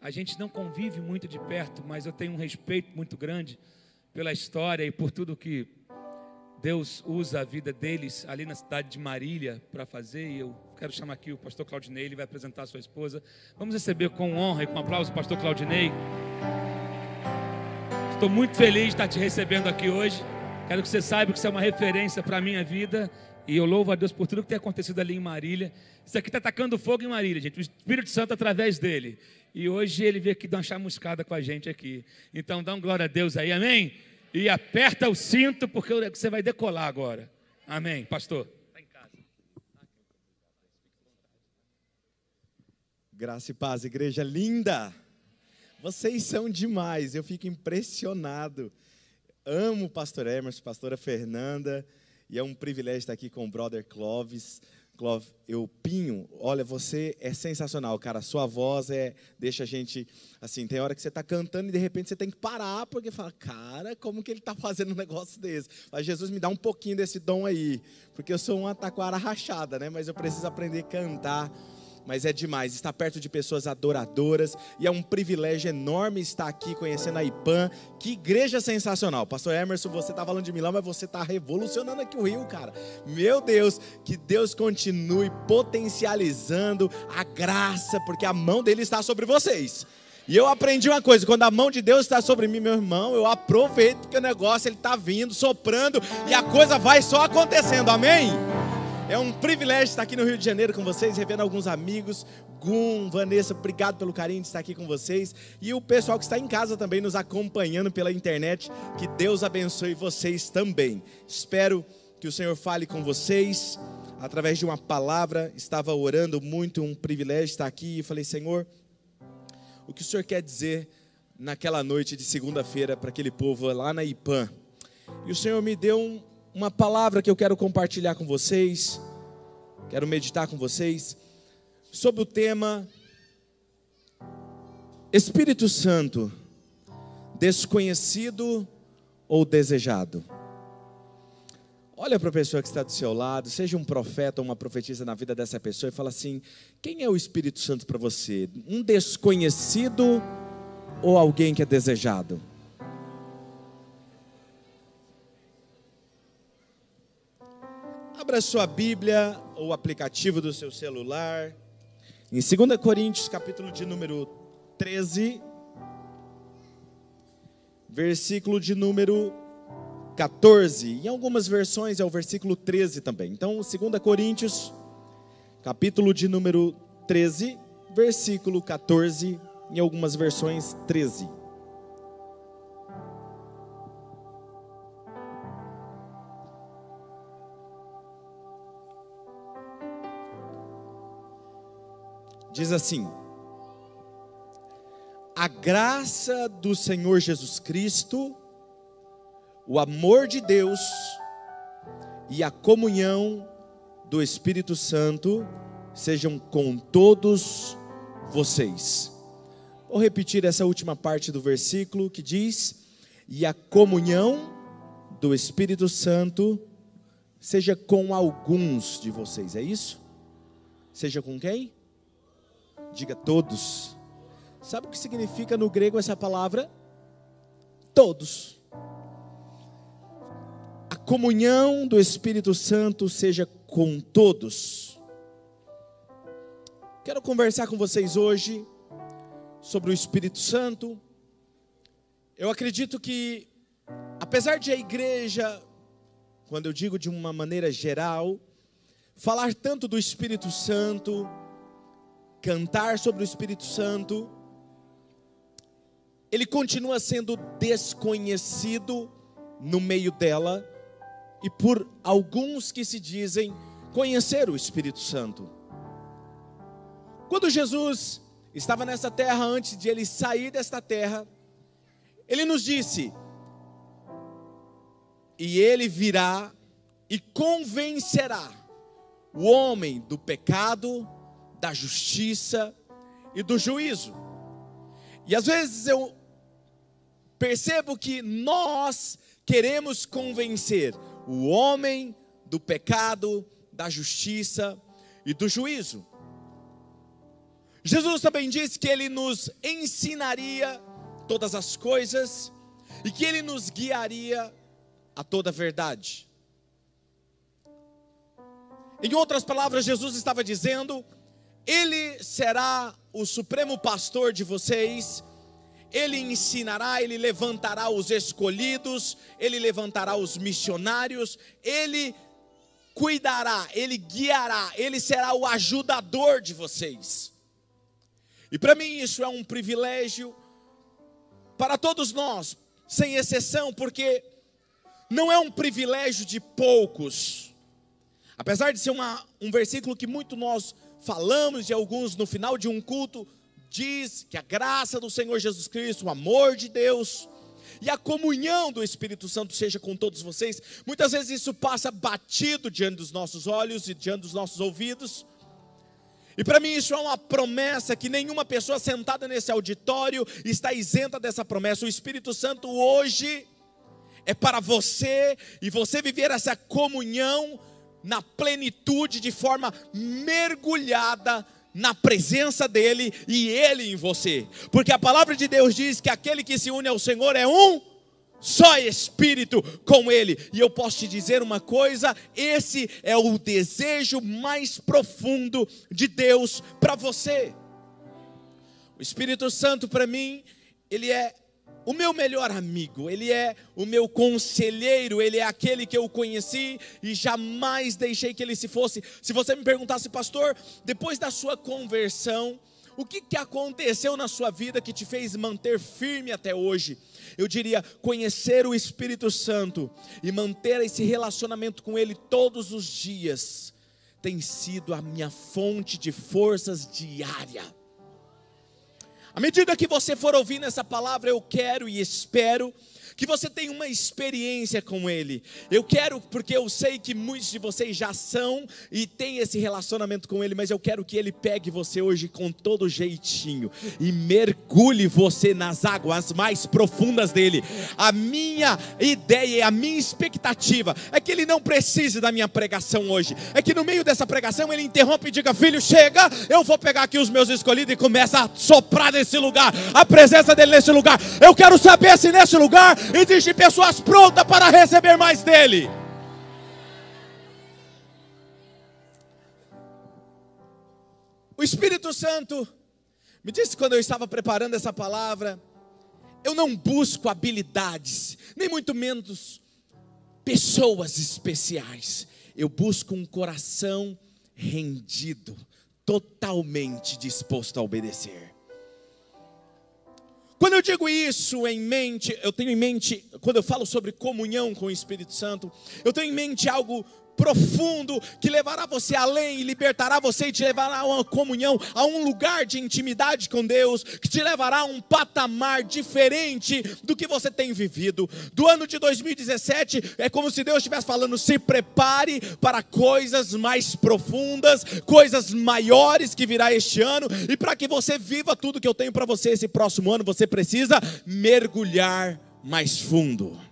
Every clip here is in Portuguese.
A gente não convive muito de perto, mas eu tenho um respeito muito grande pela história e por tudo que Deus usa a vida deles ali na cidade de Marília para fazer. E eu quero chamar aqui o pastor Claudinei, ele vai apresentar a sua esposa. Vamos receber com honra e com aplauso o pastor Claudinei. Estou muito feliz de estar te recebendo aqui hoje. Quero que você saiba que você é uma referência para a minha vida. E eu louvo a Deus por tudo que tem acontecido ali em Marília. Isso aqui está atacando fogo em Marília, gente. O Espírito Santo através dele. E hoje ele veio aqui dar uma chamuscada com a gente aqui. Então dá um glória a Deus aí, amém? E aperta o cinto, porque você vai decolar agora. Amém, pastor. Está em casa. Graça e paz, igreja linda. Vocês são demais, eu fico impressionado. Amo o pastor Emerson, pastora Fernanda. E é um privilégio estar aqui com o brother Clóvis. Clóvis, Pinho, olha, você é sensacional, cara. Sua voz deixa a gente, assim, tem hora que você está cantando e de repente você tem que parar, porque fala, cara, como que ele está fazendo um negócio desse? Mas Jesus, me dá um pouquinho desse dom aí, porque eu sou uma taquara rachada, né? Mas eu preciso aprender a cantar. Mas é demais, estar perto de pessoas adoradoras, e é um privilégio enorme estar aqui conhecendo a IPAM. Que igreja sensacional. Pastor Emerson, você está falando de Milão, mas você está revolucionando aqui o Rio, cara. Meu Deus, que Deus continue potencializando a graça, porque a mão dele está sobre vocês. E eu aprendi uma coisa, quando a mão de Deus está sobre mim, meu irmão, eu aproveito que o negócio ele está vindo, soprando, e a coisa vai só acontecendo, amém? É um privilégio estar aqui no Rio de Janeiro com vocês, revendo alguns amigos. Gum, Vanessa, obrigado pelo carinho de estar aqui com vocês. E o pessoal que está em casa também nos acompanhando pela internet. Que Deus abençoe vocês também. Espero que o Senhor fale com vocês através de uma palavra. Estava orando muito, um privilégio estar aqui. E falei, Senhor, o que o Senhor quer dizer naquela noite de segunda-feira para aquele povo lá na IPAM? E o Senhor me deu uma palavra que eu quero compartilhar com vocês, quero meditar com vocês, sobre o tema Espírito Santo, desconhecido ou desejado. Olha para a pessoa que está do seu lado, seja um profeta ou uma profetisa na vida dessa pessoa e fala assim, quem é o Espírito Santo para você? Um desconhecido ou alguém que é desejado? Abra sua Bíblia ou o aplicativo do seu celular, em 2 Coríntios, capítulo de número 13, versículo de número 14. Em algumas versões é o versículo 13 também. Então, 2 Coríntios, capítulo de número 13, versículo 14, em algumas versões 13. Diz assim: a graça do Senhor Jesus Cristo, o amor de Deus e a comunhão do Espírito Santo sejam com todos vocês. Vou repetir essa última parte do versículo que diz: e a comunhão do Espírito Santo seja com alguns de vocês. É isso? Seja com quem? Diga todos. Sabe o que significa no grego essa palavra? Todos. A comunhão do Espírito Santo seja com todos. Quero conversar com vocês hoje sobre o Espírito Santo. Eu acredito que, apesar de a igreja, quando eu digo de uma maneira geral, falar tanto do Espírito Santo, cantar sobre o Espírito Santo, ele continua sendo desconhecido no meio dela e por alguns que se dizem conhecer o Espírito Santo. Quando Jesus estava nessa terra, antes de ele sair desta terra, ele nos disse: e ele virá e convencerá o homem do pecado, da justiça e do juízo. E às vezes eu percebo que nós queremos convencer o homem do pecado, da justiça e do juízo. Jesus também disse que Ele nos ensinaria todas as coisas e que Ele nos guiaria a toda a verdade. Em outras palavras, Jesus estava dizendo: Ele será o supremo pastor de vocês, Ele ensinará, Ele levantará os escolhidos, Ele levantará os missionários, Ele cuidará, Ele guiará, Ele será o ajudador de vocês. E para mim isso é um privilégio para todos nós, sem exceção, porque não é um privilégio de poucos. Apesar de ser um versículo que muito nós falamos, e alguns no final de um culto diz que a graça do Senhor Jesus Cristo, o amor de Deus e a comunhão do Espírito Santo seja com todos vocês. Muitas vezes isso passa batido diante dos nossos olhos e diante dos nossos ouvidos. E para mim isso é uma promessa que nenhuma pessoa sentada nesse auditório está isenta dessa promessa. O Espírito Santo hoje é para você, e você viver essa comunhão na plenitude, de forma mergulhada na presença dEle e Ele em você. Porque a palavra de Deus diz que aquele que se une ao Senhor é um só espírito com Ele. E eu posso te dizer uma coisa: esse é o desejo mais profundo de Deus para você. O Espírito Santo para mim, Ele é o meu melhor amigo, Ele é o meu conselheiro, Ele é aquele que eu conheci e jamais deixei que Ele se fosse. Se você me perguntasse: pastor, depois da sua conversão, o que aconteceu na sua vida que te fez manter firme até hoje? Eu diria: conhecer o Espírito Santo e manter esse relacionamento com Ele todos os dias tem sido a minha fonte de forças diária. À medida que você for ouvindo essa palavra, eu quero e espero que você tenha uma experiência com Ele. Eu quero, porque eu sei que muitos de vocês já são e têm esse relacionamento com Ele, mas eu quero que Ele pegue você hoje com todo jeitinho e mergulhe você nas águas mais profundas dEle. A minha ideia e a minha expectativa é que Ele não precise da minha pregação hoje, é que no meio dessa pregação Ele interrompe e diga: filho, chega, eu vou pegar aqui os meus escolhidos, e começa a soprar nesse lugar, a presença dEle nesse lugar. Eu quero saber se nesse lugar existem pessoas prontas para receber mais dEle. O Espírito Santo me disse, quando eu estava preparando essa palavra: eu não busco habilidades, nem muito menos pessoas especiais. Eu busco um coração rendido, totalmente disposto a obedecer. Quando eu digo isso em mente, eu tenho em mente, quando eu falo sobre comunhão com o Espírito Santo, eu tenho em mente algo profundo que levará você além e libertará você e te levará a uma comunhão, a um lugar de intimidade com Deus, que te levará a um patamar diferente do que você tem vivido. Do ano de 2017 é como se Deus estivesse falando: se prepare para coisas mais profundas, coisas maiores que virá este ano, e para que você viva tudo que eu tenho para você esse próximo ano, você precisa mergulhar mais fundo.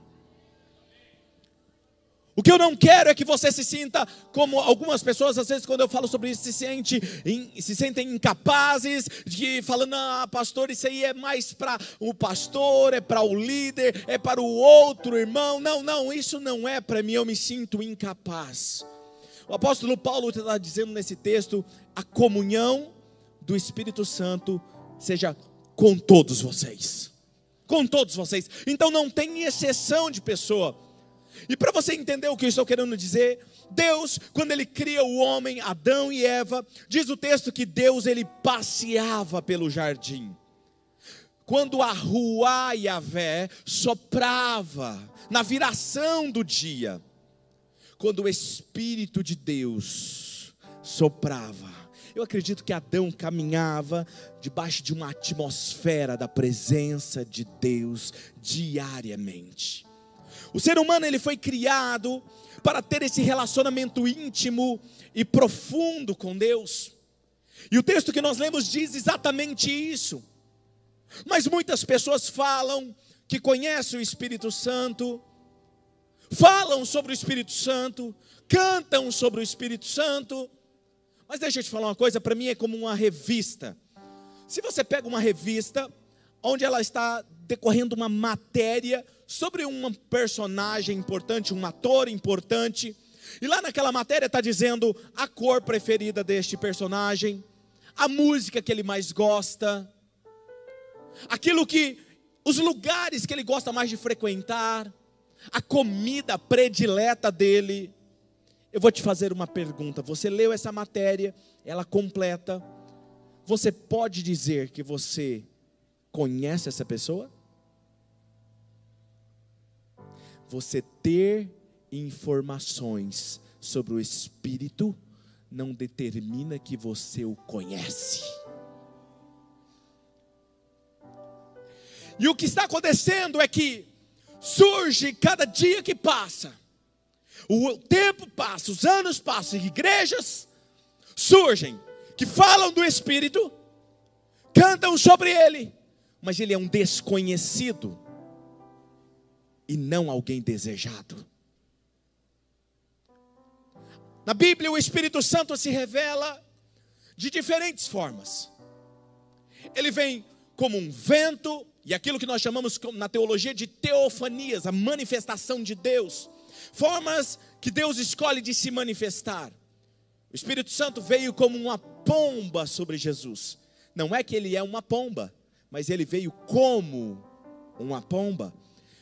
O que eu não quero é que você se sinta como algumas pessoas, às vezes quando eu falo sobre isso, se sentem incapazes, de falando: ah, pastor, isso aí é mais para o pastor, é para o líder, é para o outro irmão. Não, isso não é para mim, eu me sinto incapaz. O apóstolo Paulo está dizendo nesse texto: a comunhão do Espírito Santo seja com todos vocês. Com todos vocês. Então não tem exceção de pessoa. E para você entender o que eu estou querendo dizer, Deus, quando Ele cria o homem, Adão e Eva, diz o texto que Deus, Ele passeava pelo jardim. Quando a Ruá Yavé soprava na viração do dia, quando o Espírito de Deus soprava, eu acredito que Adão caminhava debaixo de uma atmosfera da presença de Deus diariamente. O ser humano, ele foi criado para ter esse relacionamento íntimo e profundo com Deus. E o texto que nós lemos diz exatamente isso. Mas muitas pessoas falam que conhecem o Espírito Santo, falam sobre o Espírito Santo, cantam sobre o Espírito Santo. Mas deixa eu te falar uma coisa, para mim é como uma revista, Se você pega uma revista, onde ela está decorrendo uma matéria sobre um personagem importante, um ator importante, e lá naquela matéria está dizendo a cor preferida deste personagem, a música que ele mais gosta, os lugares que ele gosta mais de frequentar, a comida predileta dele. Eu vou te fazer uma pergunta. Você leu essa matéria, ela completa. Você pode dizer que você conhece essa pessoa? Você ter informações sobre o Espírito não determina que você o conhece. E o que está acontecendo é que surge cada dia que passa, o tempo passa, os anos passam, igrejas surgem que falam do Espírito, cantam sobre ele, mas ele é um desconhecido e não alguém desejado. Na Bíblia o Espírito Santo se revela de diferentes formas. Ele vem como um vento, e aquilo que nós chamamos na teologia de teofanias, a manifestação de Deus, formas que Deus escolhe de se manifestar. O Espírito Santo veio como uma pomba sobre Jesus. Não é que ele é uma pomba, mas ele veio como uma pomba.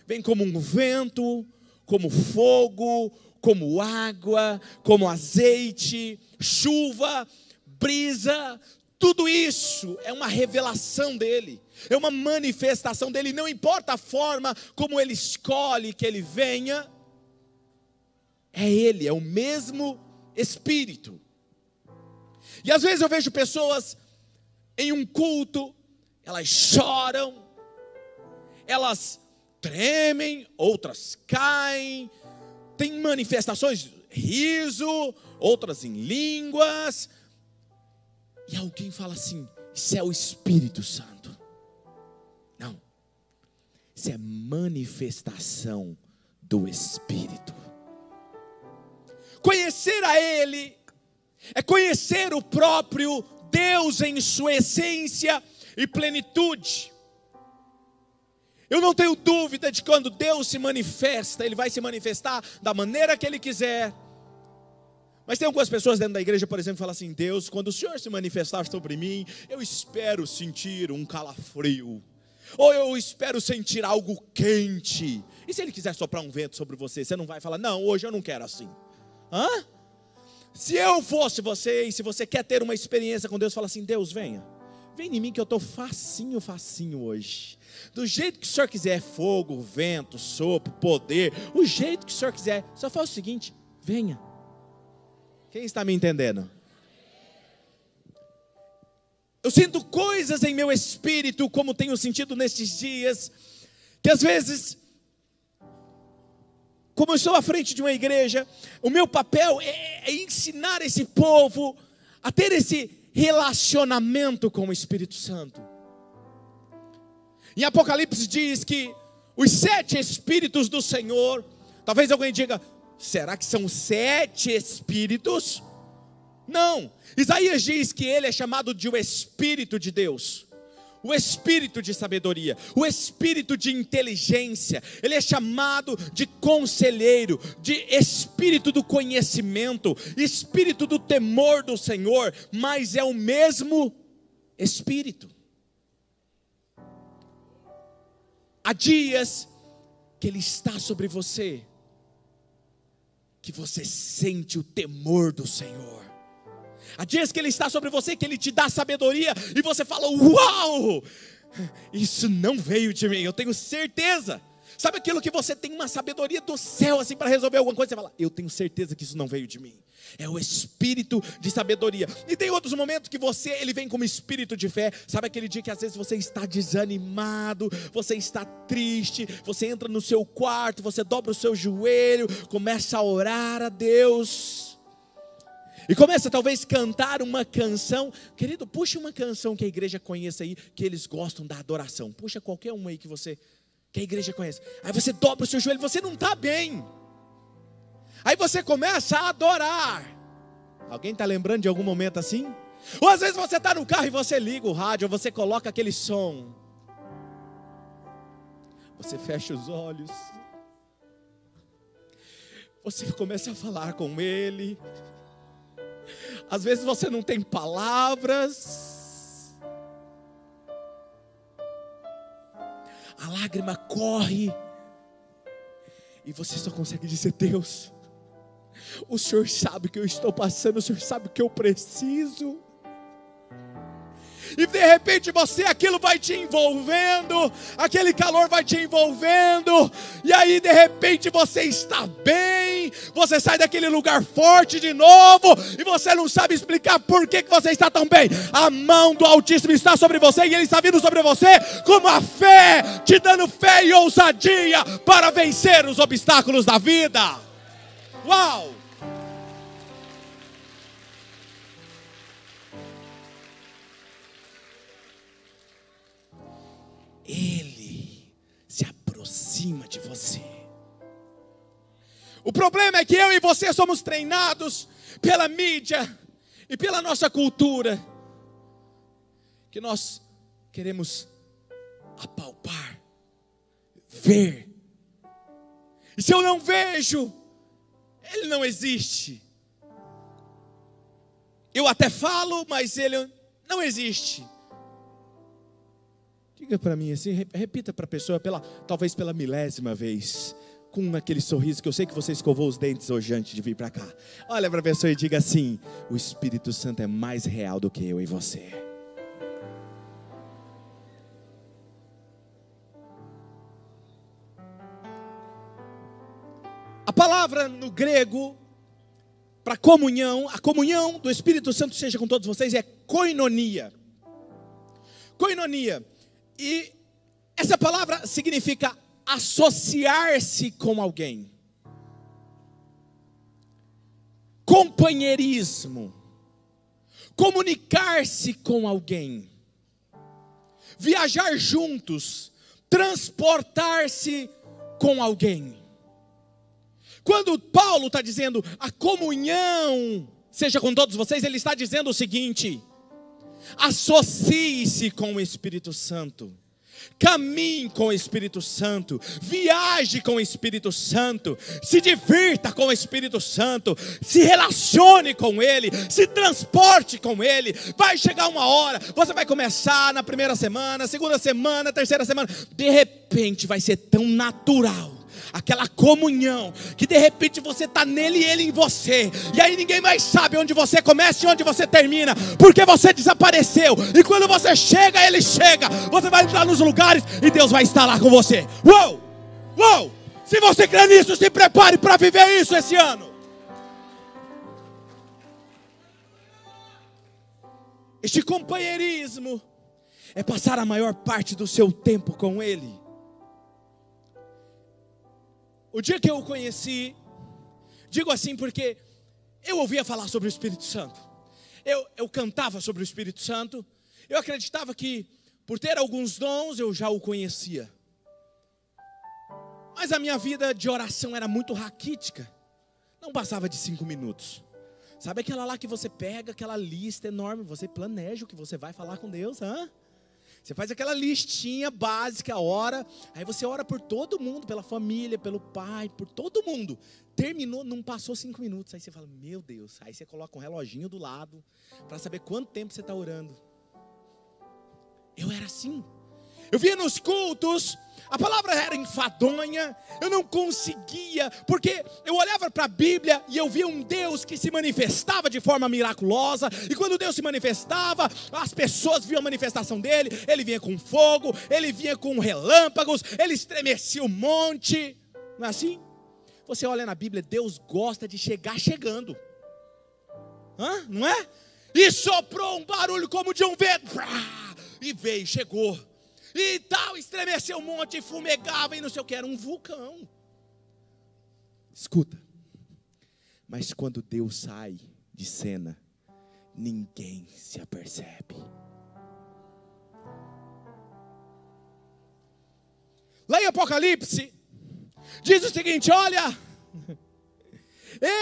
Vem como um vento, como fogo, como água, como azeite, chuva, brisa. Tudo isso é uma revelação dele, é uma manifestação dele. Não importa a forma como ele escolhe que ele venha, é ele, é o mesmo Espírito. E às vezes eu vejo pessoas em um culto, elas choram, elas tremem, outras caem, tem manifestações, riso, outras em línguas, e alguém fala assim: isso é o Espírito Santo. Não, isso é manifestação do Espírito. Conhecer a Ele é conhecer o próprio Deus em sua essência e plenitude. Eu não tenho dúvida de que quando Deus se manifesta, Ele vai se manifestar da maneira que Ele quiser. Mas tem algumas pessoas dentro da igreja, por exemplo, que falam assim: Deus, quando o Senhor se manifestar sobre mim, eu espero sentir um calafrio, ou eu espero sentir algo quente. E se Ele quiser soprar um vento sobre você, você não vai falar: não, hoje eu não quero assim. Hã? Se eu fosse você, e se você quer ter uma experiência com Deus, fala assim: Deus, vem em mim que eu estou facinho hoje. Do jeito que o Senhor quiser, fogo, vento, sopro, poder, o jeito que o Senhor quiser. Só faz o seguinte: venha. Quem está me entendendo? Eu sinto coisas em meu espírito, como tenho sentido nestes dias, que às vezes, como eu estou à frente de uma igreja, o meu papel é ensinar esse povo a ter esse relacionamento com o Espírito Santo. Em Apocalipse diz que os 7 Espíritos do Senhor, talvez alguém diga: será que são 7 Espíritos? Não, Isaías diz que ele é chamado de o Espírito de Deus, o Espírito de sabedoria, o Espírito de inteligência. Ele é chamado de conselheiro, de Espírito do conhecimento, Espírito do temor do Senhor, mas é o mesmo Espírito. Há dias que Ele está sobre você, que você sente o temor do Senhor. Há dias que Ele está sobre você, que Ele te dá sabedoria, e você fala: uau, isso não veio de mim, eu tenho certeza. Sabe aquilo que você tem uma sabedoria do céu assim para resolver alguma coisa? Você fala: eu tenho certeza que isso não veio de mim. É o espírito de sabedoria. E tem outros momentos que ele vem como espírito de fé. Sabe aquele dia que às vezes você está desanimado, você está triste, você entra no seu quarto, você dobra o seu joelho, começa a orar a Deus, e começa talvez cantar uma canção. Querido, puxa uma canção que a igreja conheça aí, que eles gostam da adoração. Puxa qualquer uma aí que a igreja conhece. Aí você dobra o seu joelho, você não está bem. Aí você começa a adorar. Alguém está lembrando de algum momento assim? Ou às vezes você está no carro e você liga o rádio, ou você coloca aquele som. Você fecha os olhos. Você começa a falar com Ele. Às vezes você não tem palavras. A lágrima corre. E você só consegue dizer: Deus, o Senhor sabe o que eu estou passando, o Senhor sabe o que eu preciso. E de repente aquilo vai te envolvendo, aquele calor vai te envolvendo, e aí de repente você está bem, você sai daquele lugar forte de novo, e você não sabe explicar por que você está tão bem. A mão do Altíssimo está sobre você, e Ele está vindo sobre você com uma fé, te dando fé e ousadia para vencer os obstáculos da vida. Uau! Ele se aproxima de você. O problema é que eu e você somos treinados pela mídia e pela nossa cultura, que nós queremos apalpar, ver. E se eu não vejo, Ele não existe. Eu até falo, mas Ele não existe. Diga para mim assim, repita para a pessoa, talvez pela milésima vez, com aquele sorriso, que eu sei que você escovou os dentes hoje antes de vir para cá. Olha para a pessoa e diga assim: o Espírito Santo é mais real do que eu e você. A palavra no grego para comunhão, a comunhão do Espírito Santo seja com todos vocês, é koinonia. Koinonia. E essa palavra significa associar-se com alguém, companheirismo, comunicar-se com alguém, viajar juntos, transportar-se com alguém. Quando Paulo está dizendo a comunhão seja com todos vocês, ele está dizendo o seguinte: associe-se com o Espírito Santo, caminhe com o Espírito Santo, viaje com o Espírito Santo, se divirta com o Espírito Santo, se relacione com Ele, se transporte com Ele. Vai chegar uma hora, você vai começar na primeira semana, segunda semana, terceira semana, de repente vai ser tão natural aquela comunhão, que de repente você está nele e ele em você, e aí ninguém mais sabe onde você começa e onde você termina, porque você desapareceu, e quando você chega, ele chega, você vai entrar nos lugares, e Deus vai estar lá com você. Uou, uou, se você crê nisso, se prepare para viver isso esse ano. Este companheirismo é passar a maior parte do seu tempo com Ele. O dia que eu o conheci, digo assim porque eu ouvia falar sobre o Espírito Santo, eu cantava sobre o Espírito Santo, eu acreditava que por ter alguns dons eu já o conhecia, mas a minha vida de oração era muito raquítica, não passava de 5 minutos, sabe aquela lá que você pega, aquela lista enorme, você planeja o que você vai falar com Deus, Você faz aquela listinha básica, ora, aí você ora por todo mundo, pela família, pelo pai, por todo mundo. Terminou, não passou 5 minutos, aí você fala: meu Deus, aí você coloca um reloginho do lado, para saber quanto tempo você está orando. Eu era assim, eu via nos cultos, a palavra era enfadonha, eu não conseguia, porque eu olhava para a Bíblia e eu via um Deus que se manifestava de forma miraculosa, e quando Deus se manifestava, as pessoas viam a manifestação dele, ele vinha com fogo, ele vinha com relâmpagos, ele estremecia o monte, não é assim? Você olha na Bíblia, Deus gosta de chegar chegando, não é? E soprou um barulho como de um vento, e veio, chegou, e tal, estremeceu um monte, fumegava e não sei o que, era um vulcão. Escuta, mas quando Deus sai de cena, ninguém se apercebe. Lá em Apocalipse, diz o seguinte: olha,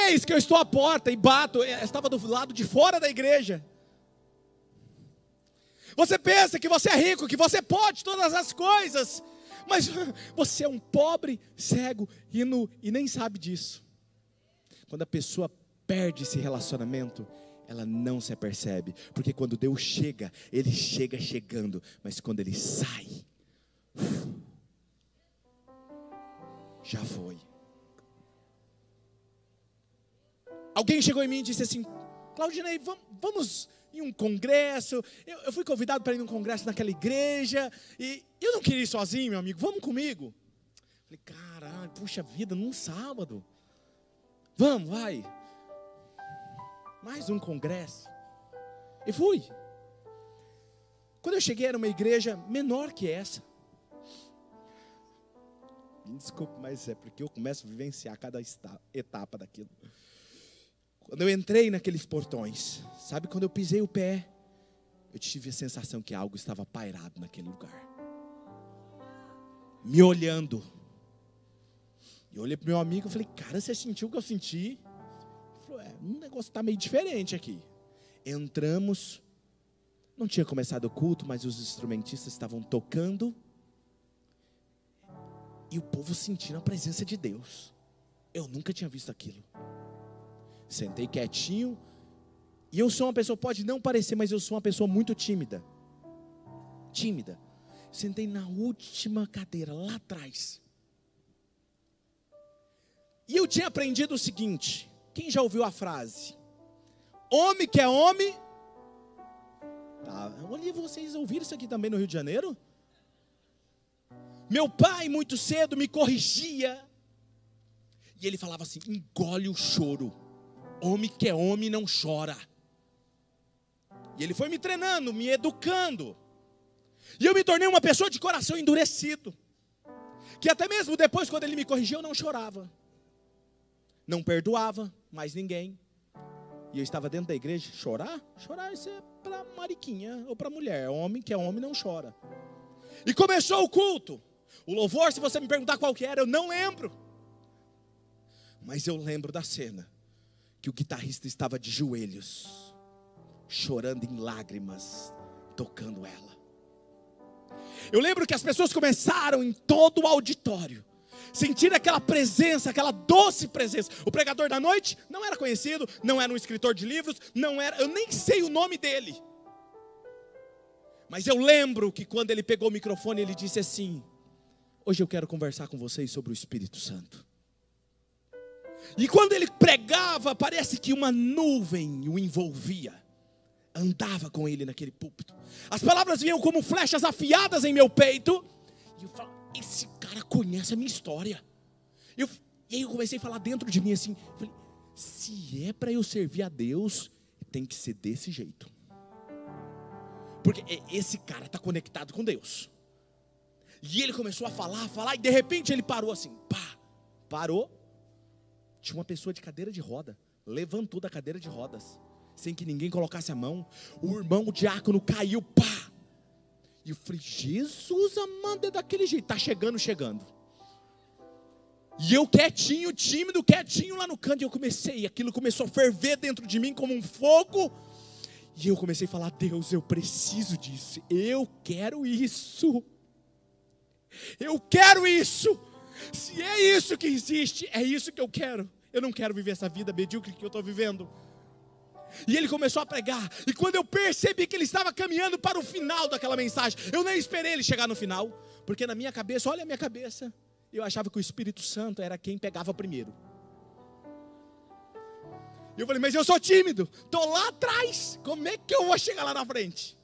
eis que eu estou à porta e bato. Eu estava do lado de fora da igreja. Você pensa que você é rico, que você pode todas as coisas, mas você é um pobre, cego e nu, e nem sabe disso. Quando a pessoa perde esse relacionamento, ela não se apercebe, porque quando Deus chega, Ele chega chegando, mas quando Ele sai, já foi. Alguém chegou em mim e disse assim: Claudinei, vamos em um congresso. Eu fui convidado para ir num congresso naquela igreja, e eu não queria ir sozinho, meu amigo, vamos comigo. Falei, caralho, puxa vida, num sábado. Vamos, vai. Mais um congresso. E fui. Quando eu cheguei, era uma igreja menor que essa. Me desculpe, mas é porque eu começo a vivenciar cada etapa daquilo. Quando eu entrei naqueles portões, sabe, quando eu pisei o pé, eu tive a sensação que algo estava pairado naquele lugar, me olhando. E eu olhei para o meu amigo e falei, cara, você sentiu o que eu senti? Ele falou, um negócio está meio diferente aqui. Entramos, não tinha começado o culto, mas os instrumentistas estavam tocando, e o povo sentindo a presença de Deus. Eu nunca tinha visto aquilo. Sentei quietinho, e eu sou uma pessoa, pode não parecer, mas eu sou uma pessoa muito tímida. Sentei na última cadeira, lá atrás. E eu tinha aprendido o seguinte, quem já ouviu a frase? Homem que é homem. Olha, vocês ouviram isso aqui também no Rio de Janeiro? Meu pai muito cedo me corrigia, e ele falava assim, engole o choro. Homem que é homem não chora. E ele foi me treinando, me educando. E eu me tornei uma pessoa de coração endurecido, que até mesmo depois, quando ele me corrigiu, eu não chorava, não perdoava mais ninguém. E eu estava dentro da igreja. Chorar isso é para mariquinha ou para mulher. Homem que é homem não chora. E começou o culto. O louvor, se você me perguntar qual que era, eu não lembro. Mas eu lembro da cena, que o guitarrista estava de joelhos, chorando em lágrimas, tocando ela. Eu lembro que as pessoas começaram em todo o auditório, sentir aquela presença, aquela doce presença. O pregador da noite não era conhecido, não era um escritor de livros, eu nem sei o nome dele. Mas eu lembro que quando ele pegou o microfone, ele disse assim, hoje eu quero conversar com vocês sobre o Espírito Santo. E quando ele pregava, parece que uma nuvem o envolvia, andava com ele naquele púlpito. As palavras vinham como flechas afiadas em meu peito, e eu falava, esse cara conhece a minha história. E aí eu comecei a falar dentro de mim assim, falei, se é para eu servir a Deus, tem que ser desse jeito, porque esse cara está conectado com Deus. E ele começou a falar, e de repente ele parou assim, parou. Tinha uma pessoa de cadeira de roda, levantou da cadeira de rodas, sem que ninguém colocasse a mão. O irmão, o diácono, caiu, E eu falei, Jesus amado, é daquele jeito, está chegando. E eu quietinho, tímido, quietinho lá no canto, e aquilo começou a ferver dentro de mim como um fogo. E eu comecei a falar, Deus, eu preciso disso, eu quero isso. Se é isso que existe, é isso que eu quero. Eu não quero viver essa vida medíocre que eu estou vivendo. E ele começou a pregar. E quando eu percebi que ele estava caminhando para o final daquela mensagem, eu nem esperei ele chegar no final, porque na minha cabeça, olha a minha cabeça, eu achava que o Espírito Santo era quem pegava primeiro. E eu falei, mas eu sou tímido, estou lá atrás, como é que eu vou chegar lá na frente?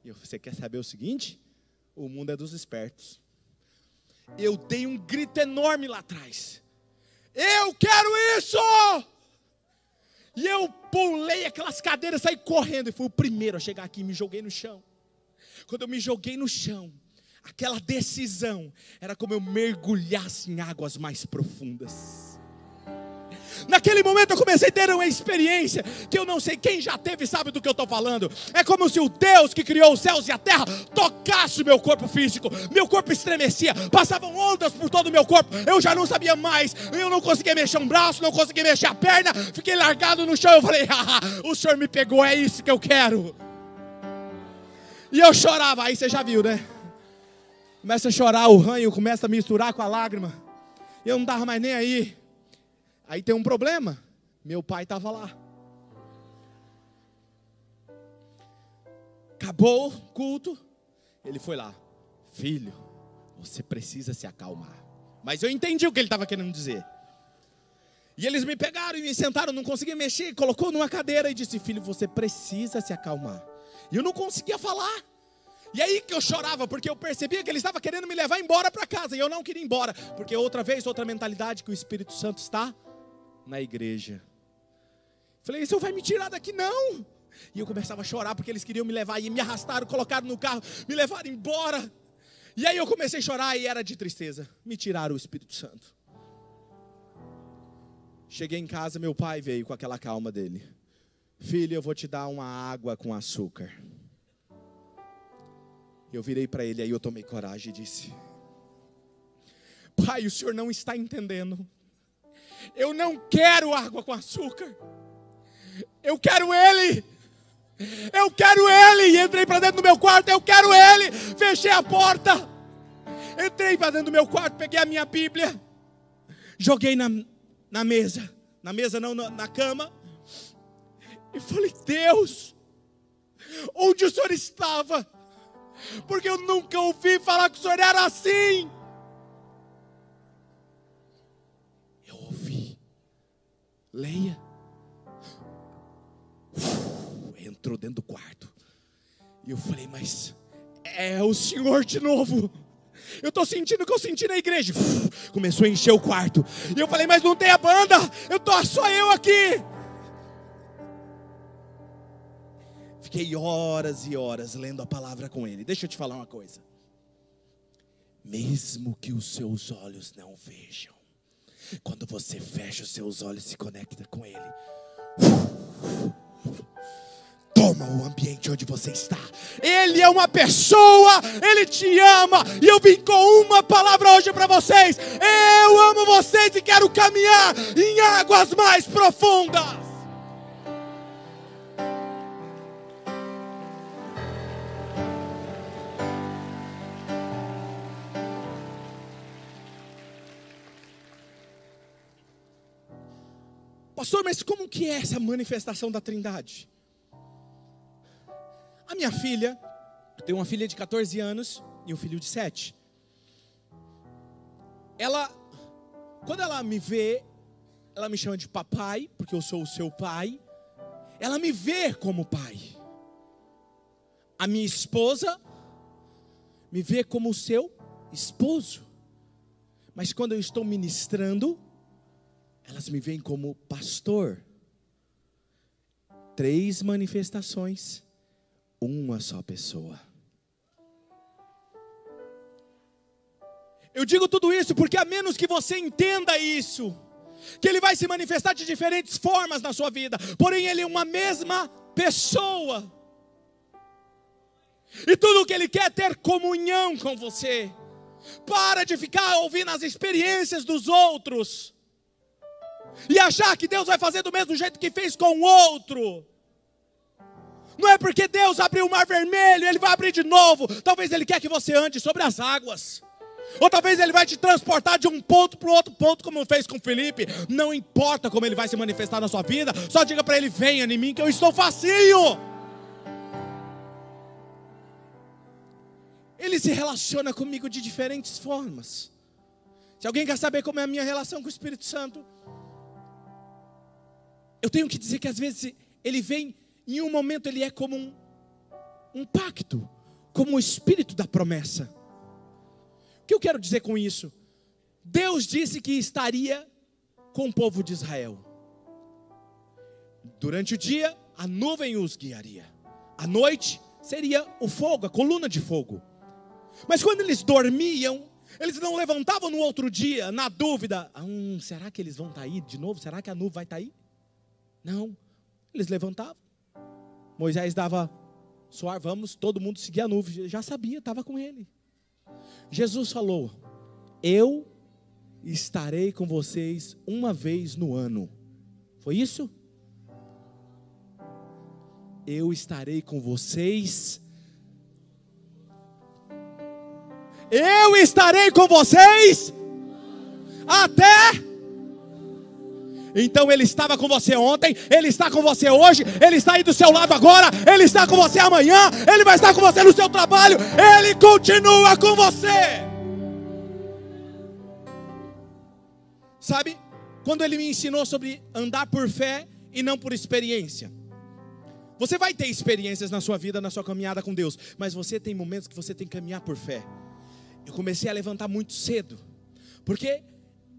E você quer saber o seguinte? O mundo é dos espertos. Eu dei um grito enorme lá atrás, eu quero isso! E eu pulei aquelas cadeiras, saí correndo, e fui o primeiro a chegar aqui, me joguei no chão. Quando eu me joguei no chão, aquela decisão era como eu mergulhasse em águas mais profundas. Naquele momento eu comecei a ter uma experiência que eu não sei, quem já teve sabe do que eu estou falando. É como se o Deus que criou os céus e a terra tocasse o meu corpo físico. Meu corpo estremecia, passavam ondas por todo o meu corpo. Eu já não sabia mais, eu não conseguia mexer um braço, não conseguia mexer a perna. Fiquei largado no chão, eu falei, o Senhor me pegou, é isso que eu quero. E eu chorava, aí você já viu, né? Começa a chorar, o ranho começa a misturar com a lágrima. E eu não estava mais nem aí. Aí tem um problema. Meu pai estava lá. Acabou o culto. Ele foi lá. Filho, você precisa se acalmar. Mas eu entendi o que ele estava querendo dizer. E eles me pegaram e me sentaram, não conseguia mexer. Colocou numa cadeira e disse, filho, você precisa se acalmar. E eu não conseguia falar. E aí que eu chorava, porque eu percebia que ele estava querendo me levar embora para casa. E eu não queria ir embora, porque outra mentalidade que o Espírito Santo está na igreja. Falei, isso vai me tirar daqui? Não. E eu começava a chorar, porque eles queriam me levar. E me arrastaram, colocaram no carro, me levaram embora. E aí eu comecei a chorar e era de tristeza. Me tiraram o Espírito Santo. Cheguei em casa, meu pai veio com aquela calma dele. Filho, eu vou te dar uma água com açúcar. Eu virei para ele, aí eu tomei coragem e disse, pai, o senhor não está entendendo. Eu não quero água com açúcar. Eu quero ele. Eu quero ele. E entrei para dentro do meu quarto, eu quero ele. Fechei a porta. Entrei para dentro do meu quarto, peguei a minha Bíblia. Joguei na mesa. Na mesa não, na cama. E falei, Deus, onde o senhor estava? Porque eu nunca ouvi falar que o senhor era assim. Eu ouvi. Leia. Entrou dentro do quarto. E eu falei, mas é o senhor de novo. Eu estou sentindo o que eu senti na igreja. Começou a encher o quarto. E eu falei, mas não tem a banda. Eu estou só eu aqui. Fiquei horas e horas lendo a palavra com ele. Deixa eu te falar uma coisa. Mesmo que os seus olhos não vejam, quando você fecha os seus olhos e se conecta com ele, toma o ambiente onde você está. Ele é uma pessoa, ele te ama. E eu vim com uma palavra hoje para vocês. Eu amo vocês e quero caminhar em águas mais profundas. Pastor, mas como que é essa manifestação da Trindade? A minha filha, eu tenho uma filha de 14 anos e um filho de 7. Quando ela me vê, ela me chama de papai, porque eu sou o seu pai. Ela me vê como pai. A minha esposa me vê como o seu esposo. Mas quando eu estou ministrando, elas me veem como pastor. 3 manifestações, uma só pessoa. Eu digo tudo isso porque a menos que você entenda isso, que ele vai se manifestar de diferentes formas na sua vida, porém ele é uma mesma pessoa. E tudo o que ele quer é ter comunhão com você. Para de ficar ouvindo as experiências dos outros e achar que Deus vai fazer do mesmo jeito que fez com o outro. Não é porque Deus abriu o mar vermelho, ele vai abrir de novo. Talvez ele quer que você ande sobre as águas. Ou talvez ele vai te transportar de um ponto para o outro ponto, como fez com Felipe. Não importa como ele vai se manifestar na sua vida, só diga para ele, venha em mim que eu estou facinho. Ele se relaciona comigo de diferentes formas. Se alguém quer saber como é a minha relação com o Espírito Santo, eu tenho que dizer que às vezes ele vem, em um momento ele é como um pacto, como o Espírito da promessa. O que eu quero dizer com isso? Deus disse que estaria com o povo de Israel. Durante o dia, a nuvem os guiaria. À noite, seria o fogo, a coluna de fogo. Mas quando eles dormiam, eles não levantavam no outro dia, na dúvida. Será que eles vão estar aí de novo? Será que a nuvem vai estar aí? Não, eles levantavam. Moisés dava suar, vamos, todo mundo seguia a nuvem. Já sabia, estava com ele. Jesus falou, eu estarei com vocês uma vez no ano. Foi isso? Eu estarei com vocês eu estarei com vocês até. Então Ele estava com você ontem, Ele está com você hoje, Ele está aí do seu lado agora, Ele está com você amanhã, Ele vai estar com você no seu trabalho, Ele continua com você. Sabe, quando Ele me ensinou sobre andar por fé e não por experiência. Você vai ter experiências na sua vida, na sua caminhada com Deus, mas você tem momentos que você tem que caminhar por fé. Eu comecei a levantar muito cedo, porque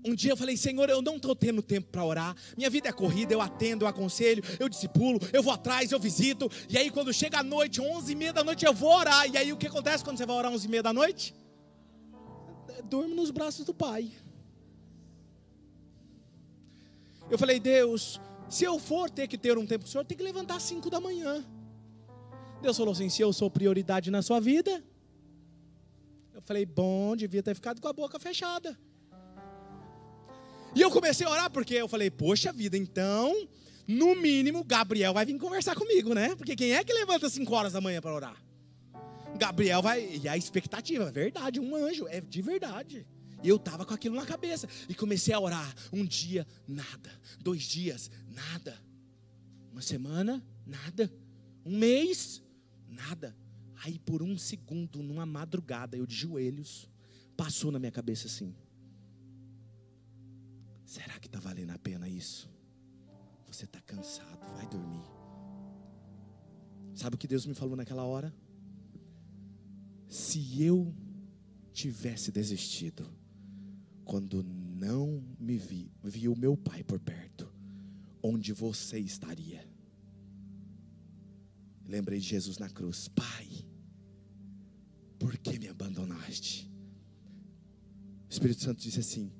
um dia eu falei: Senhor, eu não estou tendo tempo para orar, minha vida é corrida, eu atendo, eu aconselho, eu discipulo, eu vou atrás, eu visito. E aí quando chega a noite, 11h30 da noite, eu vou orar. E aí o que acontece quando você vai orar 11h30 da noite? Durmo nos braços do Pai. Eu falei: Deus, se eu for ter que ter um tempo com o Senhor, tem que levantar às 5 da manhã. Deus falou assim: se eu sou prioridade na sua vida. Eu falei: bom, devia ter ficado com a boca fechada. E eu comecei a orar porque eu falei: poxa vida, então, no mínimo, Gabriel vai vir conversar comigo, né? Porque quem é que levanta às 5 horas da manhã para orar? Gabriel vai, e a expectativa, é verdade, um anjo, é de verdade. E eu estava com aquilo na cabeça, e comecei a orar. Um dia, nada. 2 dias, nada. Uma semana, nada. Um mês, nada. Aí por 1 segundo, numa madrugada, eu de joelhos, passou na minha cabeça assim: será que está valendo a pena isso? Você está cansado, vai dormir. Sabe o que Deus me falou naquela hora? Se eu tivesse desistido, quando não me vi o meu Pai por perto, onde você estaria? Lembrei de Jesus na cruz: Pai, por que me abandonaste? O Espírito Santo disse assim: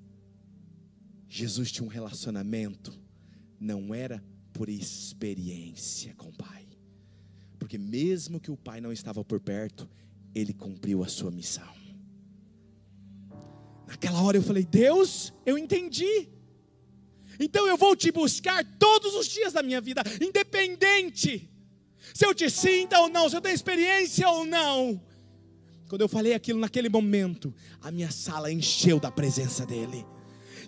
Jesus tinha um relacionamento, não era por experiência com o Pai, porque mesmo que o Pai não estava por perto, Ele cumpriu a sua missão. Naquela hora eu falei: Deus, eu entendi. Então eu vou te buscar todos os dias da minha vida, independente se eu te sinta ou não, se eu tenho experiência ou não. Quando eu falei aquilo naquele momento, a minha sala encheu da presença dEle.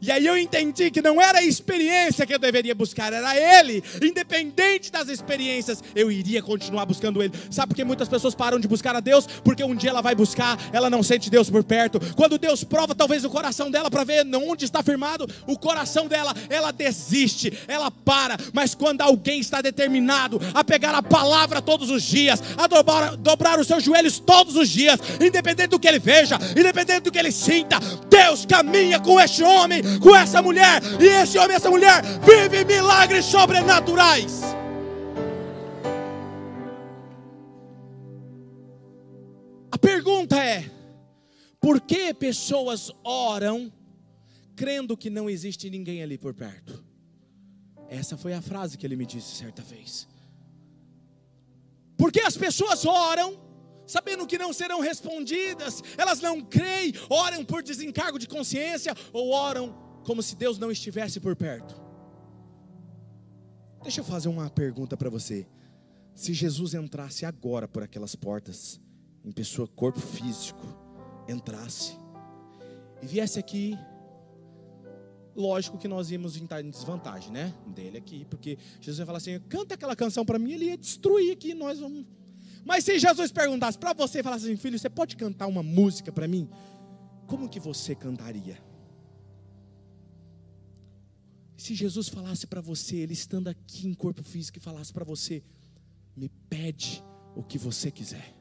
E aí eu entendi que não era a experiência que eu deveria buscar, era Ele. Independente das experiências, eu iria continuar buscando Ele. Sabe por que muitas pessoas param de buscar a Deus? Porque um dia ela vai buscar, ela não sente Deus por perto. Quando Deus prova talvez o coração dela para ver onde está firmado o coração dela, ela desiste, ela para. Mas quando alguém está determinado a pegar a palavra todos os dias, a dobrar os seus joelhos todos os dias, independente do que ele veja, independente do que ele sinta, Deus caminha com este homem, com essa mulher, e esse homem e essa mulher vive milagres sobrenaturais. A pergunta é: por que pessoas oram crendo que não existe ninguém ali por perto? Essa foi a frase que ele me disse certa vez. Por que as pessoas oram sabendo que não serão respondidas? Elas não creem, oram por desencargo de consciência, ou oram como se Deus não estivesse por perto? Deixa eu fazer uma pergunta para você. Se Jesus entrasse agora por aquelas portas, em pessoa, corpo físico, entrasse e viesse aqui, lógico que nós íamos estar em desvantagem, né? Dele aqui, porque Jesus ia falar assim: canta aquela canção para mim, ele ia destruir aqui, nós vamos. Mas se Jesus perguntasse para você e falasse assim: filho, você pode cantar uma música para mim? Como que você cantaria? Se Jesus falasse para você, ele estando aqui em corpo físico, e falasse para você: me pede o que você quiser,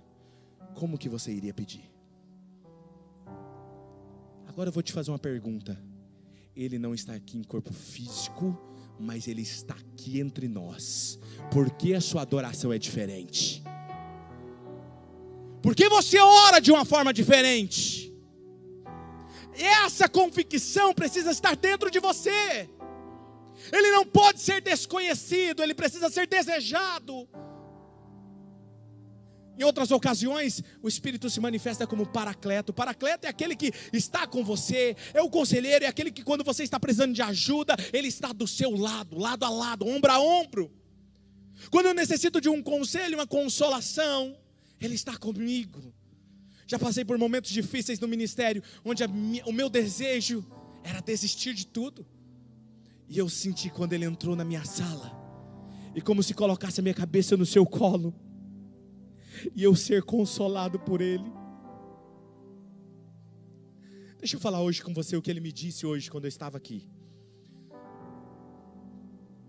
como que você iria pedir? Agora eu vou te fazer uma pergunta. Ele não está aqui em corpo físico, mas ele está aqui entre nós. Por que a sua adoração é diferente? Por que você ora de uma forma diferente? Essa convicção precisa estar dentro de você. Ele não pode ser desconhecido, ele precisa ser desejado. Em outras ocasiões, o Espírito se manifesta como Paracleto. O Paracleto é aquele que está com você, é o conselheiro, é aquele que quando você está precisando de ajuda, ele está do seu lado, lado a lado, ombro a ombro. Quando eu necessito de um conselho, uma consolação, ele está comigo. Já passei por momentos difíceis no ministério, onde o meu desejo era desistir de tudo. E eu senti quando ele entrou na minha sala, e como se colocasse a minha cabeça no seu colo, e eu ser consolado por ele. Deixa eu falar hoje com você o que ele me disse hoje quando eu estava aqui.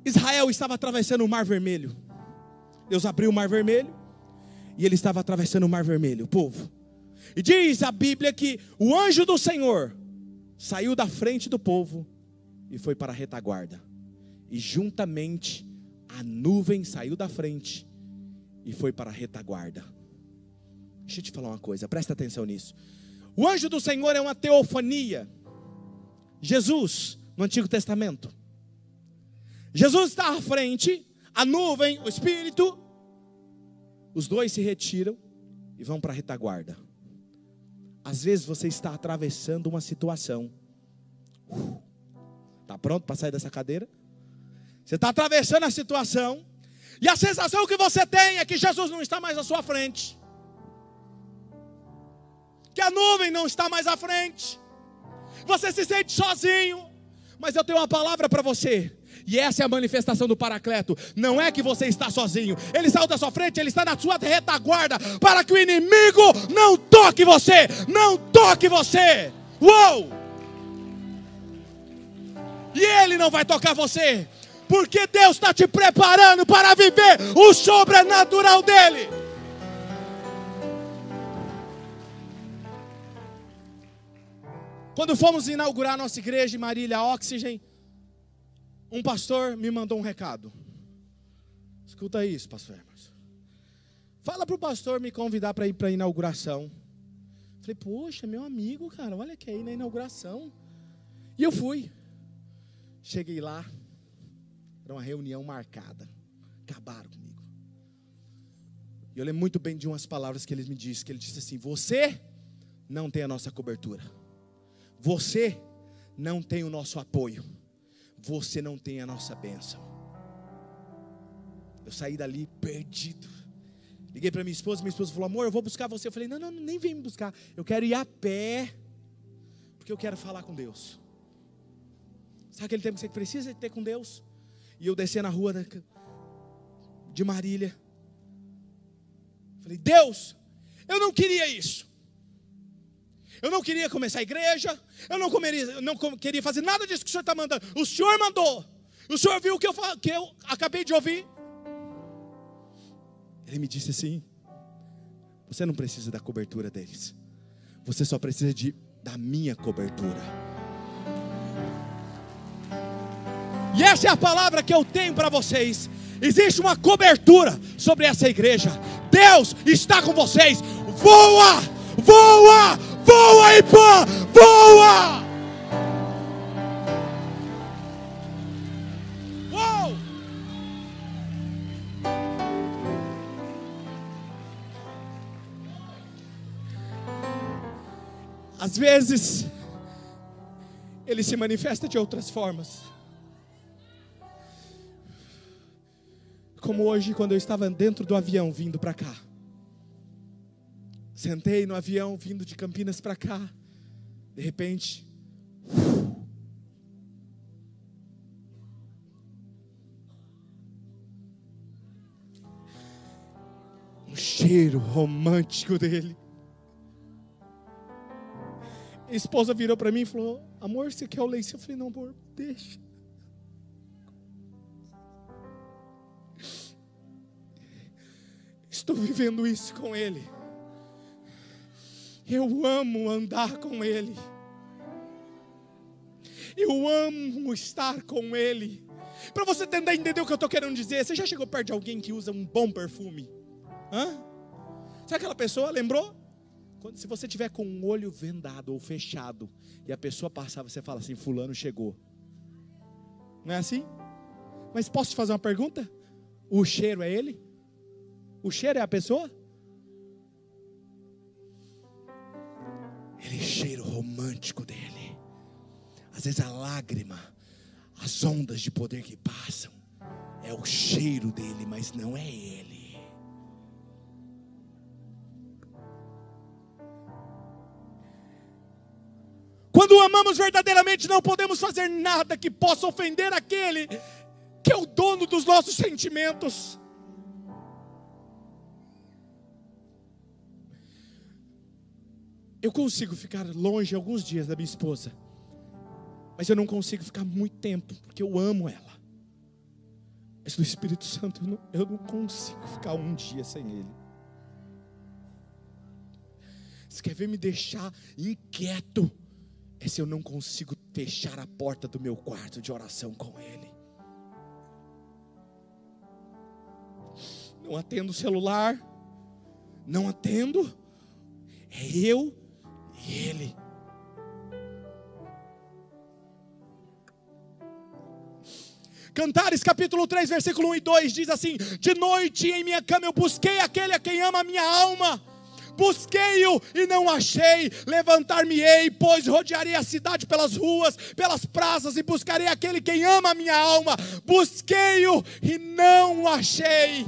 Israel estava atravessando o Mar Vermelho. Deus abriu o Mar Vermelho, e ele estava atravessando o Mar Vermelho, o povo. E diz a Bíblia que o anjo do Senhor saiu da frente do povo e foi para a retaguarda. E juntamente a nuvem saiu da frente e foi para a retaguarda. Deixa eu te falar uma coisa, presta atenção nisso. O anjo do Senhor é uma teofania. Jesus, no Antigo Testamento, Jesus está à frente, a nuvem, o Espírito, os dois se retiram e vão para a retaguarda. Às vezes você está atravessando uma situação. Está pronto para sair dessa cadeira? Você está atravessando a situação, e a sensação que você tem é que Jesus não está mais à sua frente, que a nuvem não está mais à frente, você se sente sozinho. Mas eu tenho uma palavra para você, e essa é a manifestação do Paracleto. Não é que você está sozinho, ele saiu da sua frente, ele está na sua retaguarda, para que o inimigo não toque você, não toque você. Uou! E ele não vai tocar você, porque Deus está te preparando para viver o sobrenatural dele. Quando fomos inaugurar nossa igreja em Marília, Oxygen, um pastor me mandou um recado. Escuta isso, pastor Emerson. Fala para o pastor me convidar para ir para a inauguração. Falei, poxa, meu amigo, cara, olha que aí na inauguração. E eu fui. Cheguei lá, era uma reunião marcada. Acabaram comigo. E eu lembro muito bem de umas palavras que ele me disse. Que ele disse assim: você não tem a nossa cobertura. Você não tem o nosso apoio. Você não tem a nossa bênção. Eu saí dali perdido. Liguei para minha esposa falou: amor, eu vou buscar você. Eu falei: não, nem vem me buscar. Eu quero ir a pé, porque eu quero falar com Deus. Sabe aquele tempo que você precisa de ter com Deus? E eu desci na rua de Marília. Falei: Deus, eu não queria isso. Eu não queria começar a igreja. Eu não queria fazer nada disso que o Senhor está mandando. O Senhor mandou. O Senhor viu o que eu acabei de ouvir. Ele me disse assim: você não precisa da cobertura deles. Você só precisa da minha cobertura. E essa é a palavra que eu tenho para vocês. Existe uma cobertura sobre essa igreja. Deus está com vocês. Voa! Voa! Voa, Ipã! Voa! Uou! Às vezes ele se manifesta de outras formas. Como hoje, quando eu estava dentro do avião vindo para cá. Sentei no avião vindo de Campinas para cá. De repente, um cheiro romântico dele. A esposa virou para mim e falou: amor, você quer o lenço? Eu falei: não, amor, deixa. Estou vivendo isso com ele. Eu amo andar com ele. Eu amo estar com ele. Para você tentar entender o que eu estou querendo dizer, você já chegou perto de alguém que usa um bom perfume? Sabe aquela pessoa, lembrou? Se você tiver com um olho vendado ou fechado e a pessoa passar, você fala assim: fulano chegou. Não é assim? Mas posso te fazer uma pergunta? O cheiro é ele? O cheiro é a pessoa? Ele é o cheiro romântico dele. Às vezes a lágrima, as ondas de poder que passam, é o cheiro dele, mas não é ele. Quando amamos verdadeiramente, não podemos fazer nada que possa ofender aquele que é o dono dos nossos sentimentos. Eu consigo ficar longe alguns dias da minha esposa, mas eu não consigo ficar muito tempo, porque eu amo ela. Mas no Espírito Santo eu não consigo ficar um dia sem Ele. Se quer ver me deixar inquieto, é se eu não consigo fechar a porta do meu quarto de oração com Ele. Não atendo o celular, não atendo, é eu e Ele. Cantares capítulo 3, versículo 1 e 2 diz assim: de noite em minha cama eu busquei aquele a quem ama a minha alma. Busquei-o e não achei. Levantar-me-ei, pois rodearei a cidade pelas ruas, pelas praças, e buscarei aquele quem ama a minha alma. Busquei-o e não achei.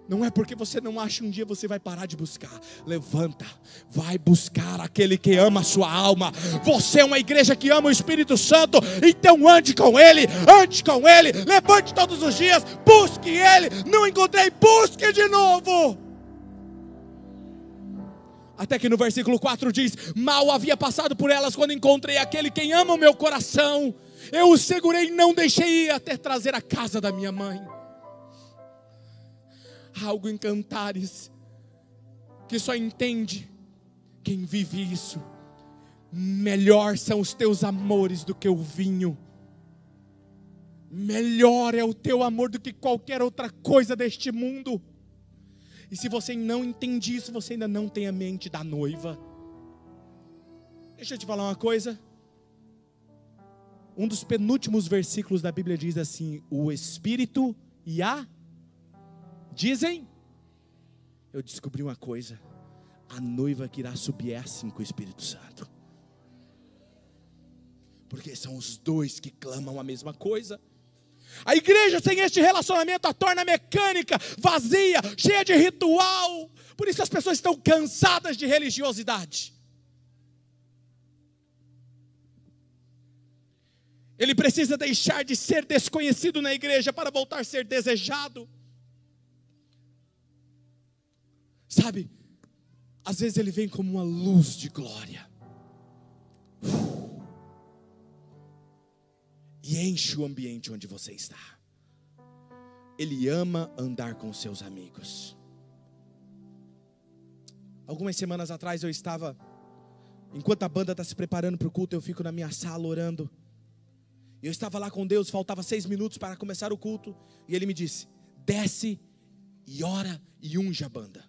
Não é porque você não acha um dia você vai parar de buscar. Levanta, vai buscar aquele que ama a sua alma. Você é uma igreja que ama o Espírito Santo, então ande com Ele, levante todos os dias, busque Ele. Não encontrei, busque de novo. Até que no versículo 4 diz: mal havia passado por elas quando encontrei aquele quem ama o meu coração. Eu o segurei e não deixei ir até trazer a casa da minha mãe. Algo em Cantares que só entende quem vive isso. Melhor são os teus amores do que o vinho. Melhor é o teu amor do que qualquer outra coisa deste mundo. E se você não entende isso, você ainda não tem a mente da noiva. Deixa eu te falar uma coisa. Um dos penúltimos versículos da Bíblia diz assim: o Espírito e a... dizem, eu descobri uma coisa: a noiva que irá subir é assim com o Espírito Santo. Porque são os dois que clamam a mesma coisa. A igreja sem este relacionamento a torna mecânica, vazia, cheia de ritual. Por isso as pessoas estão cansadas de religiosidade. Ele precisa deixar de ser desconhecido na igreja para voltar a ser desejado. Sabe, às vezes ele vem como uma luz de glória e enche o ambiente onde você está. Ele ama andar com seus amigos. Algumas semanas atrás eu estava, enquanto a banda está se preparando para o culto, eu fico na minha sala orando. Eu estava lá com Deus, faltava 6 minutos para começar o culto, e Ele me disse: desce e ora e unge a banda.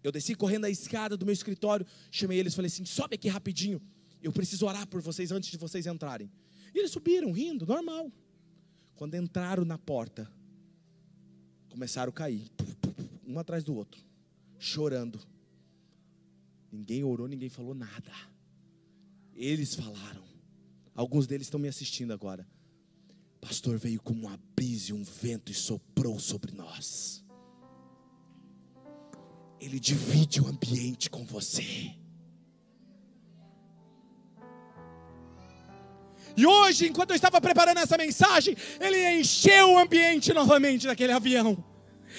Eu desci correndo a escada do meu escritório, chamei eles e falei assim: sobe aqui rapidinho, eu preciso orar por vocês antes de vocês entrarem. E eles subiram rindo, normal. Quando entraram na porta, começaram a cair, um atrás do outro, chorando. Ninguém orou, ninguém falou nada. Eles falaram. Alguns deles estão me assistindo agora. Pastor, veio como uma brisa e um vento e soprou sobre nós. Ele divide o ambiente com você. E hoje, enquanto eu estava preparando essa mensagem, ele encheu o ambiente novamente daquele avião.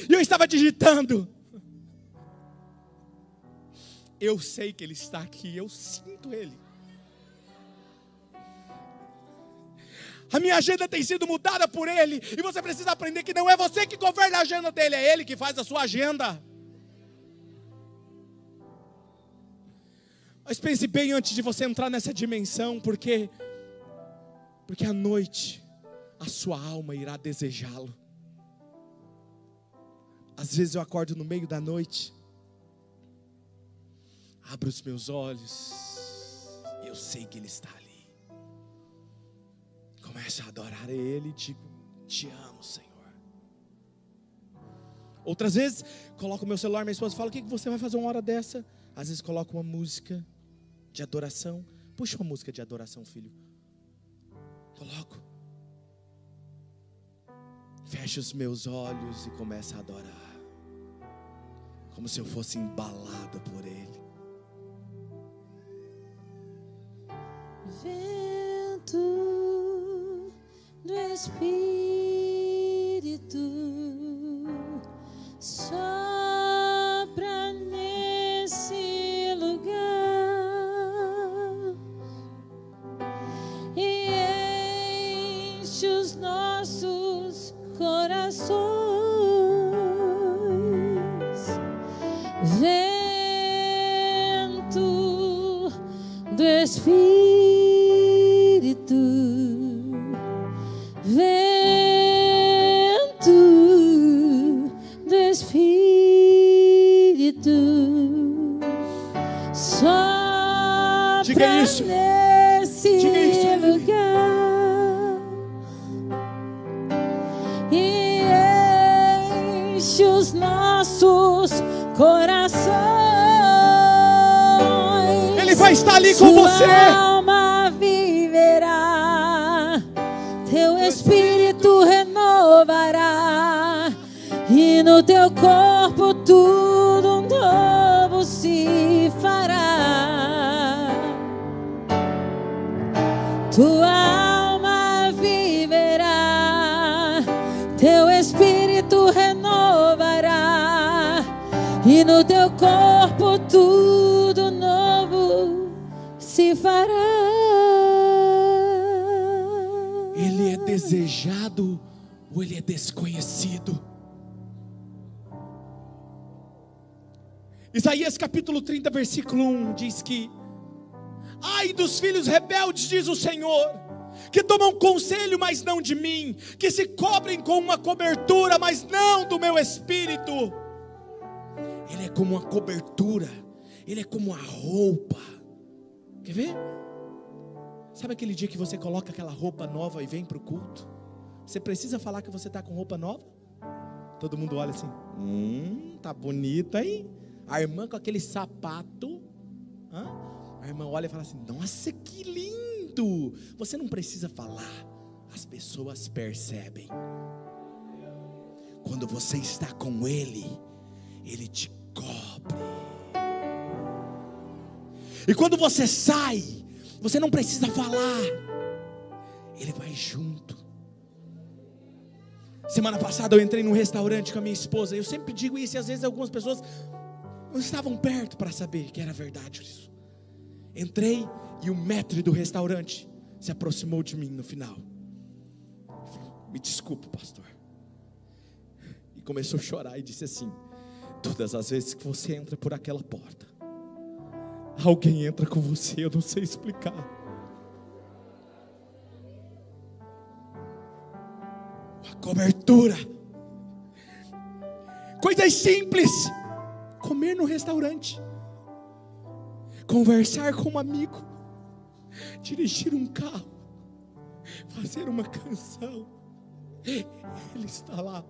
E eu estava digitando. Eu sei que ele está aqui, eu sinto ele. A minha agenda tem sido mudada por ele. E você precisa aprender que não é você que governa a agenda dele, é ele que faz a sua agenda. Mas pense bem antes de você entrar nessa dimensão, porque à noite a sua alma irá desejá-lo. Às vezes eu acordo no meio da noite, abro os meus olhos, eu sei que ele está ali. Começo a adorar ele e digo: te amo, Senhor. Outras vezes coloco o meu celular, minha esposa fala: o que você vai fazer uma hora dessa? Às vezes coloco uma música de adoração. Puxa uma música de adoração, filho. Coloco. Fecho os meus olhos e começo a adorar, como se eu fosse embalado por ele. Vento do Espírito sopra nesse lugar e enche os nossos corações. Vento do Espírito, vento do Espírito sopra Diga isso. nesse Diga isso. lugar e enche os nossos corações. Ele vai estar ali com Sua você. alma viverá, teu espírito renovará, e no teu corpo tudo novo se fará. Tua alma viverá, teu espírito renovará, e no teu corpo tudo novo se fará. Ele é desejado ou ele é desconhecido? Isaías capítulo 30, versículo 1 diz que: ai dos filhos rebeldes, diz o Senhor, que tomam conselho, mas não de mim, que se cobrem com uma cobertura, mas não do meu espírito. Ele é como uma cobertura, ele é como uma roupa. Quer ver? Sabe aquele dia que você coloca aquela roupa nova e vem para o culto? Você precisa falar que você está com roupa nova? Todo mundo olha assim: tá bonita, hein? A irmã com aquele sapato. A irmã olha e fala assim: nossa, que lindo! Você não precisa falar, as pessoas percebem. Quando você está com Ele, Ele te cobre. E quando você sai, você não precisa falar, Ele vai junto. Semana passada eu entrei num restaurante com a minha esposa. Eu sempre digo isso e às vezes algumas pessoas não estavam perto para saber que era verdade isso. Entrei e o maître do restaurante se aproximou de mim no final. Falou: me desculpe, pastor. E começou a chorar e disse assim: todas as vezes que você entra por aquela porta, alguém entra com você, eu não sei explicar. A cobertura. Coisas simples. Comer no restaurante, conversar com um amigo, dirigir um carro, fazer uma canção. Ele está lá.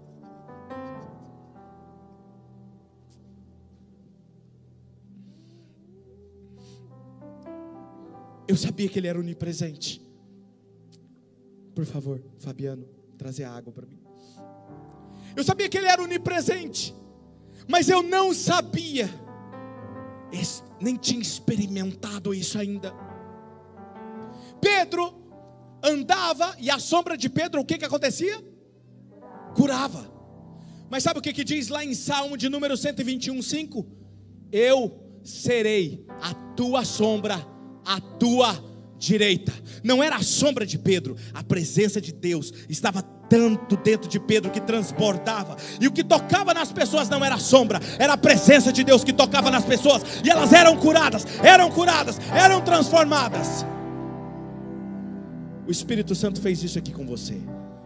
Eu sabia que Ele era onipresente. Por favor, Fabiano, trazer água para mim. Eu sabia que Ele era onipresente, mas eu não sabia, nem tinha experimentado isso ainda. Pedro andava e a sombra de Pedro, o que acontecia? Curava. Mas sabe o que diz lá em Salmo de número 121:5? Eu serei a tua sombra, a tua direita. Não era a sombra de Pedro, a presença de Deus estava tanto dentro de Pedro que transbordava, e o que tocava nas pessoas não era a sombra, era a presença de Deus que tocava nas pessoas, e elas eram curadas, eram transformadas. O Espírito Santo fez isso aqui com você.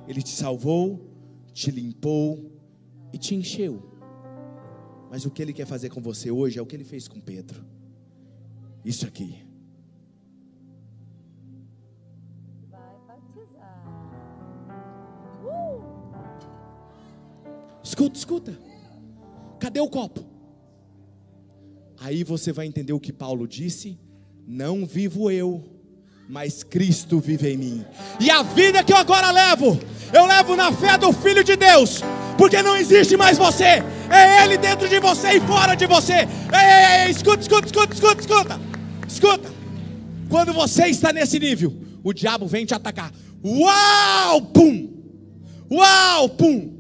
Ele te salvou, te limpou e te encheu. Mas o que Ele quer fazer com você hoje é o que Ele fez com Pedro. Isso aqui. Escuta. Cadê o copo? Aí você vai entender o que Paulo disse: não vivo eu, mas Cristo vive em mim. E a vida que eu agora levo, eu levo na fé do Filho de Deus. Porque não existe mais você, é Ele dentro de você e fora de você. Ei, escuta. Quando você está nesse nível, o diabo vem te atacar. Uau, pum! Uau, pum!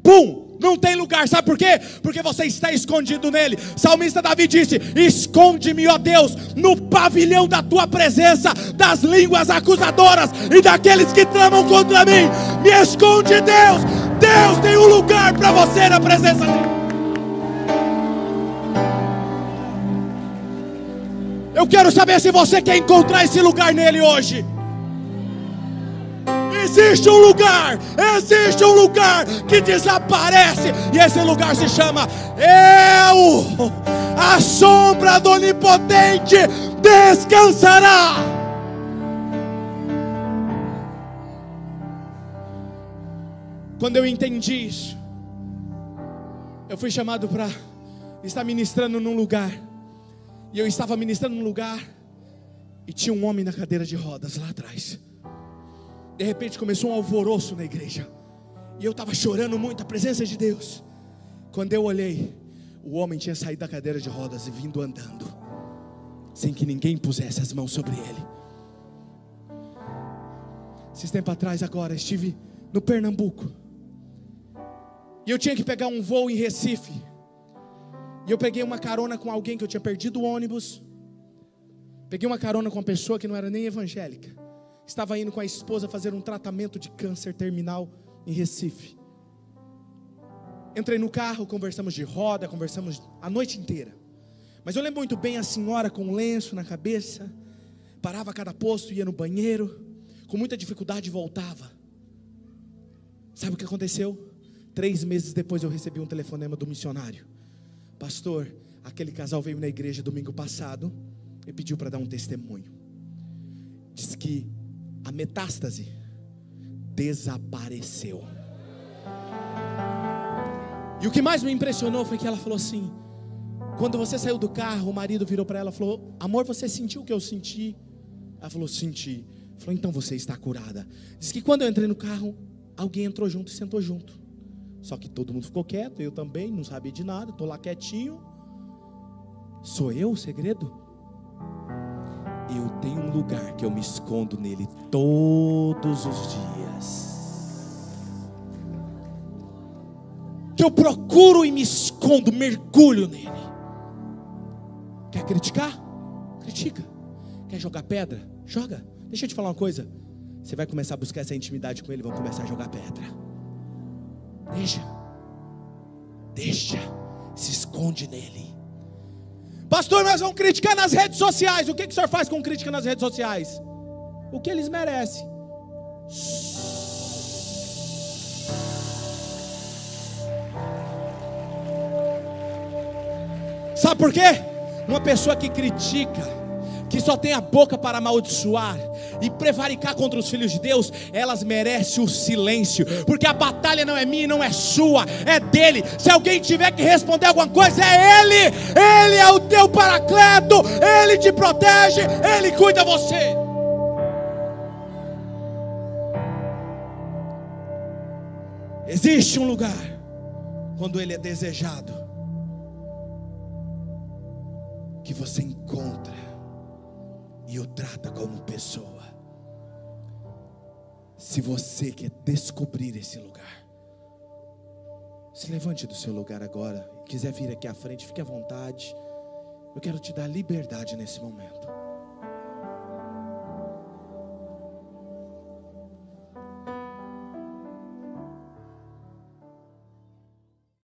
Pum! Não tem lugar, sabe por quê? Porque você está escondido nele. Salmista Davi disse: esconde-me, ó Deus, no pavilhão da tua presença, das línguas acusadoras e daqueles que tramam contra mim. Me esconde, Deus. Deus tem um lugar para você na presença dele. Eu quero saber se você quer encontrar esse lugar nele hoje. Existe um lugar que desaparece, e esse lugar se chama eu. A sombra do Onipotente descansará. Quando eu entendi isso, eu fui chamado para estar ministrando num lugar, e eu estava ministrando num lugar, e tinha um homem na cadeira de rodas lá atrás. De repente começou um alvoroço na igreja, e eu estava chorando muito a presença de Deus. Quando eu olhei, o homem tinha saído da cadeira de rodas e vindo andando, sem que ninguém pusesse as mãos sobre ele. Esses tempos atrás agora, estive no Pernambuco, e eu tinha que pegar um voo em Recife, e eu peguei uma carona com alguém que eu tinha perdido o ônibus. Peguei uma carona com uma pessoa que não era nem evangélica, estava indo com a esposa fazer um tratamento de câncer terminal em Recife. Entrei no carro, conversamos de roda, conversamos a noite inteira. Mas eu lembro muito bem a senhora com um lenço na cabeça, parava a cada posto, ia no banheiro, com muita dificuldade voltava. Sabe o que aconteceu? 3 meses depois eu recebi um telefonema do missionário: pastor, aquele casal veio na igreja domingo passado e pediu para dar um testemunho. Diz que a metástase desapareceu. E o que mais me impressionou foi que ela falou assim: quando você saiu do carro, o marido virou para ela e falou: amor, você sentiu o que eu senti? Ela falou: senti. Falou: então você está curada. Diz que quando eu entrei no carro, alguém entrou junto e sentou junto. Só que todo mundo ficou quieto, eu também, não sabia de nada, estou lá quietinho. Sou eu o segredo? Eu tenho um lugar que eu me escondo nele todos os dias, que eu procuro e me escondo, mergulho nele. Quer criticar? Critica. Quer jogar pedra? Joga. Deixa eu te falar uma coisa: você vai começar a buscar essa intimidade com ele, vão começar a jogar pedra. Deixa, se esconde nele. Pastor, nós vamos criticar nas redes sociais. O que o senhor faz com crítica nas redes sociais? O que eles merecem. Sabe por quê? Uma pessoa que critica, que só tem a boca para amaldiçoar e prevaricar contra os filhos de Deus, elas merecem o silêncio, porque a batalha não é minha, não é sua, é dele. Se alguém tiver que responder alguma coisa, é ele. Ele é o teu paracleto, ele te protege, ele cuida de você. Existe um lugar quando ele é desejado, que você encontra e o trata como pessoa. Se você quer descobrir esse lugar, se levante do seu lugar agora. Quiser vir aqui à frente, fique à vontade. Eu quero te dar liberdade nesse momento.